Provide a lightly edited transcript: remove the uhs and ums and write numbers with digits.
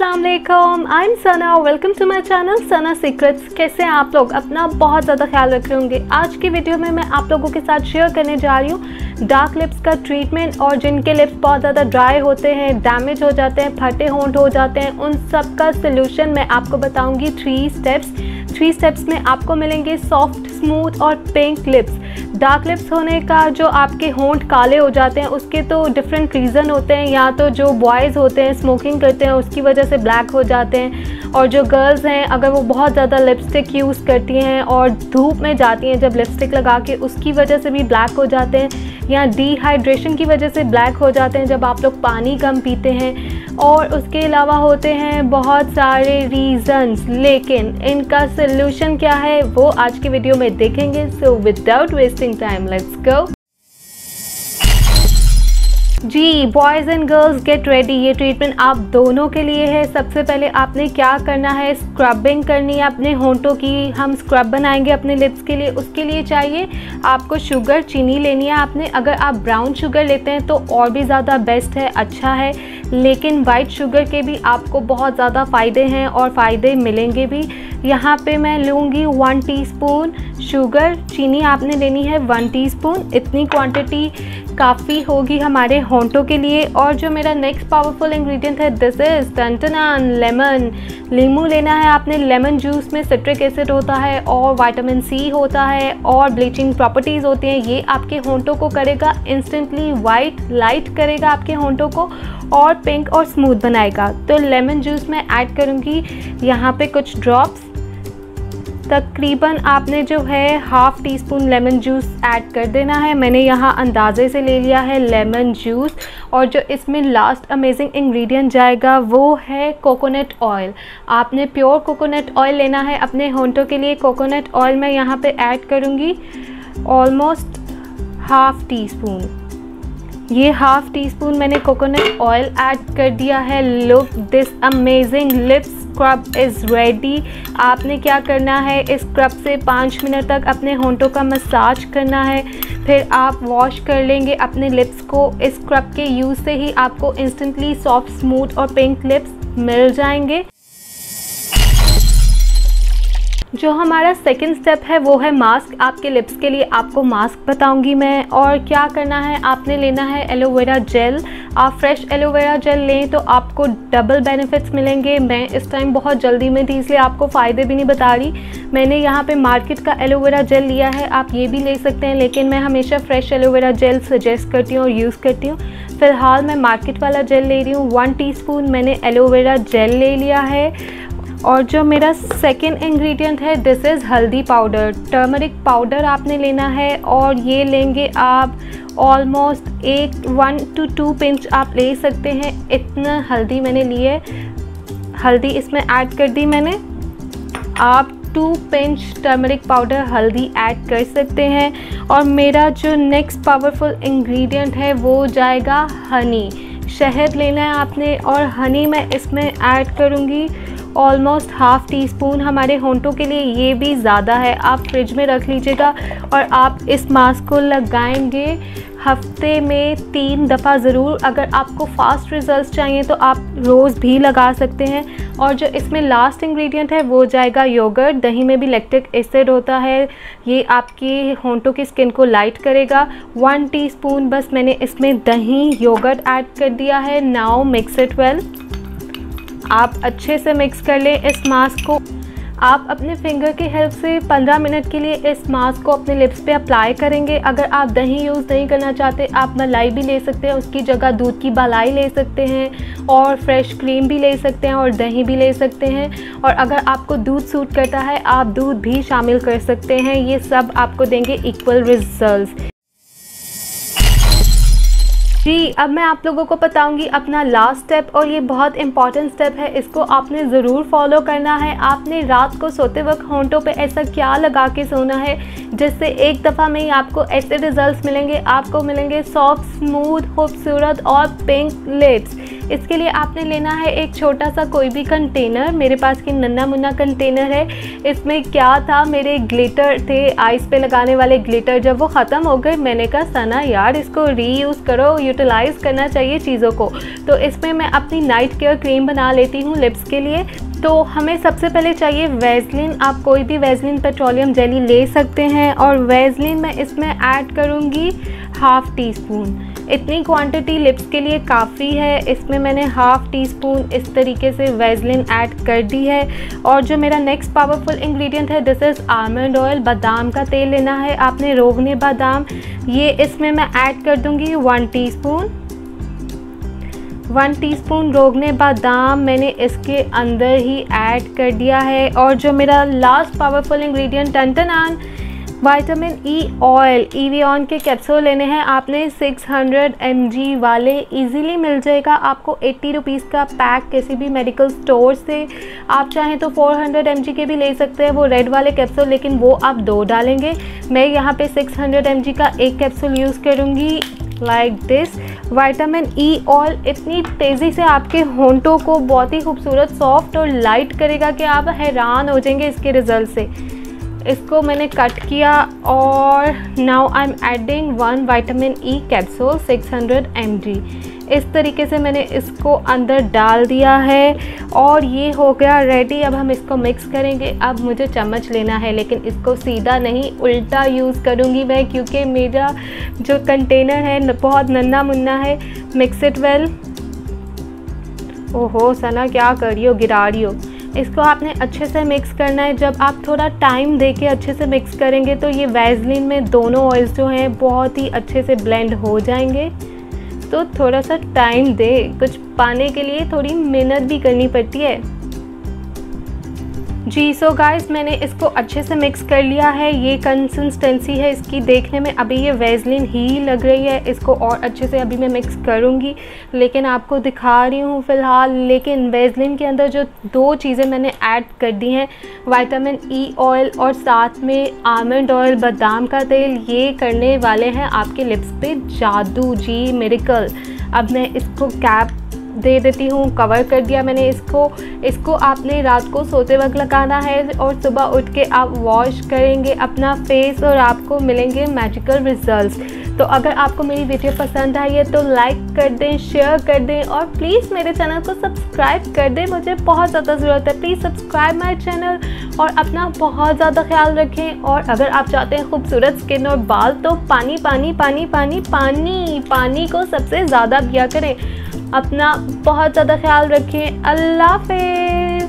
अस्सलाम वालेकुम, I am Sana, welcome to my channel Sana secrets. कैसे हैं आप लोग? अपना बहुत ज़्यादा ख्याल रख रहे होंगे। आज की वीडियो में मैं आप लोगों के साथ शेयर करने जा रही हूँ डार्क लिप्स का ट्रीटमेंट, और जिनके लिप्स बहुत ज़्यादा ड्राई होते हैं, डैमेज हो जाते हैं, फटे होंठ हो जाते हैं, उन सब का सोल्यूशन मैं आपको बताऊँगी 3 स्टेप्स में आपको मिलेंगे सॉफ्ट, स्मूथ और पिंक लिप्स। डार्क लिप्स होने का, जो आपके होंठ काले हो जाते हैं, उसके तो डिफरेंट रीज़न होते हैं। या तो जो बॉयज़ होते हैं स्मोकिंग करते हैं उसकी वजह से ब्लैक हो जाते हैं, और जो गर्ल्स हैं अगर वो बहुत ज़्यादा लिपस्टिक यूज़ करती हैं और धूप में जाती हैं जब लिपस्टिक लगा के, उसकी वजह से भी ब्लैक हो जाते हैं। या डिहाइड्रेशन की वजह से ब्लैक हो जाते हैं जब आप लोग पानी कम पीते हैं। और उसके अलावा होते हैं बहुत सारे रीज़न्स, लेकिन इनका सल्यूशन क्या है वो आज की वीडियो में देखेंगे। So without wasting time let's go. जी boys and girls get ready, ये ट्रीटमेंट आप दोनों के लिए है। सबसे पहले आपने क्या करना है, स्क्रबिंग करनी है अपने होंठों की। हम स्क्रब बनाएंगे अपने लिप्स के लिए। उसके लिए चाहिए आपको शुगर, चीनी लेनी है आपने। अगर आप ब्राउन शुगर लेते हैं तो और भी ज़्यादा बेस्ट है, अच्छा है, लेकिन वाइट शुगर के भी आपको बहुत ज़्यादा फ़ायदे हैं और फ़ायदे मिलेंगे भी। यहाँ पे मैं लूँगी 1 टीस्पून शुगर, चीनी आपने लेनी है 1 टीस्पून। इतनी क्वांटिटी काफ़ी होगी हमारे होंठों के लिए। और जो मेरा नेक्स्ट पावरफुल इंग्रेडिएंट है, दिस इज़ टंटनान लेमन। नींबू लेना है आपने। लेमन जूस में सिट्रिक एसिड होता है और विटामिन सी होता है और ब्लीचिंग प्रॉपर्टीज़ होती हैं। ये आपके होंठों को करेगा इंस्टेंटली वाइट, लाइट करेगा आपके होंठों को और पिंक और स्मूथ बनाएगा। तो लेमन जूस में ऐड करूँगी यहाँ पे कुछ ड्रॉप्स। तकरीबन आपने जो है 1/2 टीस्पून लेमन जूस ऐड कर देना है। मैंने यहाँ अंदाजे से ले लिया है लेमन जूस। और जो इसमें लास्ट अमेजिंग इंग्रेडिएंट जाएगा वो है कोकोनट ऑयल। आपने प्योर कोकोनट ऑयल लेना है अपने होंठों के लिए। कोकोनट ऑयल मैं यहाँ पे ऐड करूँगी ऑलमोस्ट 1/2 टीस्पून। ये 1/2 टीस्पून मैंने कोकोनट ऑयल ऐड कर दिया है। Look this amazing lips scrub is ready. आपने क्या करना है, इस स्क्रब से 5 मिनट तक अपने होंठों का मसाज करना है। फिर आप वॉश कर लेंगे अपने लिप्स को। इस स्क्रब के यूज़ से ही आपको इंस्टेंटली सॉफ्ट, स्मूथ और पिंक लिप्स मिल जाएंगे। जो हमारा सेकंड स्टेप है वो है मास्क। आपके लिप्स के लिए आपको मास्क बताऊंगी मैं। और क्या करना है, आपने लेना है एलोवेरा जेल। आप फ्रेश एलोवेरा जेल लें तो आपको डबल बेनिफिट्स मिलेंगे। मैं इस टाइम बहुत जल्दी में थी इसलिए आपको फ़ायदे भी नहीं बता रही। मैंने यहाँ पे मार्केट का एलोवेरा जेल लिया है, आप ये भी ले सकते हैं, लेकिन मैं हमेशा फ्रेश एलोवेरा जेल सजेस्ट करती हूँ और यूज़ करती हूँ। फ़िलहाल मैं मार्केट वाला जेल ले रही हूँ। 1 टीस्पून मैंने एलोवेरा जेल ले लिया है। और जो मेरा सेकंड इंग्रेडिएंट है, दिस इज़ हल्दी पाउडर। टर्मरिक पाउडर आपने लेना है और ये लेंगे आप ऑलमोस्ट 1 to 2 पिंच आप ले सकते हैं। इतना हल्दी मैंने ली है। हल्दी इसमें ऐड कर दी मैंने। आप 2 पिंच टर्मरिक पाउडर हल्दी ऐड कर सकते हैं। और मेरा जो नेक्स्ट पावरफुल इंग्रेडिएंट है वो जाएगा हनी। शहद लेना है आपने और हनी मैं इसमें ऐड करूँगी ऑलमोस्ट 1/2 टीस्पून। हमारे होंठों के लिए ये भी ज़्यादा है, आप फ्रिज में रख लीजिएगा। और आप इस मास्क को लगाएंगे हफ्ते में 3 दफ़ा ज़रूर। अगर आपको फास्ट रिजल्ट्स चाहिए तो आप रोज़ भी लगा सकते हैं। और जो इसमें लास्ट इंग्रेडिएंट है वो जाएगा योगर्ट। दही में भी लैक्टिक एसिड होता है, ये आपकी होंठों की स्किन को लाइट करेगा। 1 टीस्पून बस मैंने इसमें दही, योगर्ट ऐड कर दिया है। Now mix it well. आप अच्छे से मिक्स कर लें इस मास्क को। आप अपने फिंगर की हेल्प से 15 मिनट के लिए इस मास्क को अपने लिप्स पे अप्लाई करेंगे। अगर आप दही यूज़ नहीं करना चाहते, आप मलाई भी ले सकते हैं, उसकी जगह दूध की मलाई ले सकते हैं और फ्रेश क्रीम भी ले सकते हैं और दही भी ले सकते हैं। और अगर आपको दूध सूट करता है आप दूध भी शामिल कर सकते हैं। ये सब आपको देंगे इक्वल रिजल्ट्स। जी अब मैं आप लोगों को बताऊंगी अपना लास्ट स्टेप, और ये बहुत इंपॉर्टेंट स्टेप है। इसको आपने ज़रूर फॉलो करना है। आपने रात को सोते वक्त होंठों पे ऐसा क्या लगा के सोना है जिससे एक दफ़ा में ही आपको ऐसे रिजल्ट्स मिलेंगे। आपको मिलेंगे सॉफ्ट, स्मूथ, खूबसूरत और पिंक लिप्स। इसके लिए आपने लेना है एक छोटा सा कोई भी कंटेनर। मेरे पास की नन्ना मुन्ना कंटेनर है। इसमें क्या था, मेरे ग्लिटर थे, आइस पे लगाने वाले ग्लिटर। जब वो ख़त्म हो गए मैंने कहा सना यार इसको रीयूज़ करो, यूटिलाइज़ करना चाहिए चीज़ों को। तो इसमें मैं अपनी नाइट केयर क्रीम बना लेती हूँ लिप्स के लिए। तो हमें सबसे पहले चाहिए वैसलीन। आप कोई भी वैसलीन पेट्रोलियम जेली ले सकते हैं और वैसलीन मैं इसमें ऐड करूँगी 1/2 टीस्पून। इतनी क्वांटिटी लिप्स के लिए काफ़ी है। इसमें मैंने 1/2 टीस्पून इस तरीके से वैसलीन ऐड कर दी है। और जो मेरा नेक्स्ट पावरफुल इंग्रेडिएंट है दिस इज़ आलमंड ऑयल। बादाम का तेल लेना है आपने, रोगने बादाम, ये इसमें मैं ऐड कर दूँगी 1 टीस्पून। 1 टीस्पून रोगने बादाम मैंने इसके अंदर ही ऐड कर दिया है। और जो मेरा लास्ट पावरफुल इंग्रेडिएंट टन विटामिन ई ऑयल, एवियन के कैप्सूल लेने हैं आपने 600 mg वाले, इजीली मिल जाएगा आपको 80 रुपीज़ का पैक किसी भी मेडिकल स्टोर से। आप चाहें तो 400 mg के भी ले सकते हैं वो रेड वाले कैप्सूल, लेकिन वो आप 2 डालेंगे। मैं यहाँ पे 600 mg का एक कैप्सूल यूज़ करूँगी like this. Vitamin E oil इतनी तेज़ी से आपके होंठों को बहुत ही खूबसूरत, सॉफ्ट और लाइट करेगा कि आप हैरान हो जाएंगे इसके रिज़ल्ट से। इसको मैंने कट किया और now I am adding 1 vitamin E capsule 600 mg। इस तरीके से मैंने इसको अंदर डाल दिया है और ये हो गया रेडी। अब हम इसको मिक्स करेंगे। अब मुझे चम्मच लेना है, लेकिन इसको सीधा नहीं उल्टा यूज़ करूँगी मैं, क्योंकि मेरा जो कंटेनर है बहुत नन्हा मुन्ना है। Mix it well. ओहो सना क्या कर रही हो, गिरा रही हो। इसको आपने अच्छे से मिक्स करना है। जब आप थोड़ा टाइम देके अच्छे से मिक्स करेंगे तो ये वैसलीन में दोनों ऑयल्स जो हैं बहुत ही अच्छे से ब्लेंड हो जाएंगे। तो थोड़ा सा टाइम दे, कुछ पाने के लिए थोड़ी मेहनत भी करनी पड़ती है जी। सो गाइस मैंने इसको अच्छे से मिक्स कर लिया है। ये कंसिस्टेंसी है इसकी, देखने में अभी ये वैसलीन ही लग रही है। इसको और अच्छे से अभी मैं मिक्स करूँगी, लेकिन आपको दिखा रही हूँ फ़िलहाल। लेकिन वैसलीन के अंदर जो 2 चीज़ें मैंने ऐड कर दी हैं, विटामिन ई ऑयल और साथ में आलमंड ऑयल, बादाम का तेल, ये करने वाले हैं आपके लिप्स पे जादू जी, मिरेकल। अब मैं इसको कैप दे देती हूँ, कवर कर दिया मैंने इसको आपने रात को सोते वक्त लगाना है और सुबह उठ के आप वॉश करेंगे अपना फेस और आपको मिलेंगे मैजिकल रिजल्ट्स। तो अगर आपको मेरी वीडियो पसंद आई है तो लाइक कर दें, शेयर कर दें और प्लीज़ मेरे चैनल को सब्सक्राइब कर दें, मुझे बहुत ज़्यादा ज़रूरत है। प्लीज़ सब्सक्राइब माई चैनल और अपना बहुत ज़्यादा ख्याल रखें। और अगर आप चाहते हैं खूबसूरत स्किन और बाल तो पानी पानी पानी पानी पानी पानी को सबसे ज़्यादा पिया करें। अपना बहुत ज़्यादा ख्याल रखें। अल्लाह हाफ़िज़।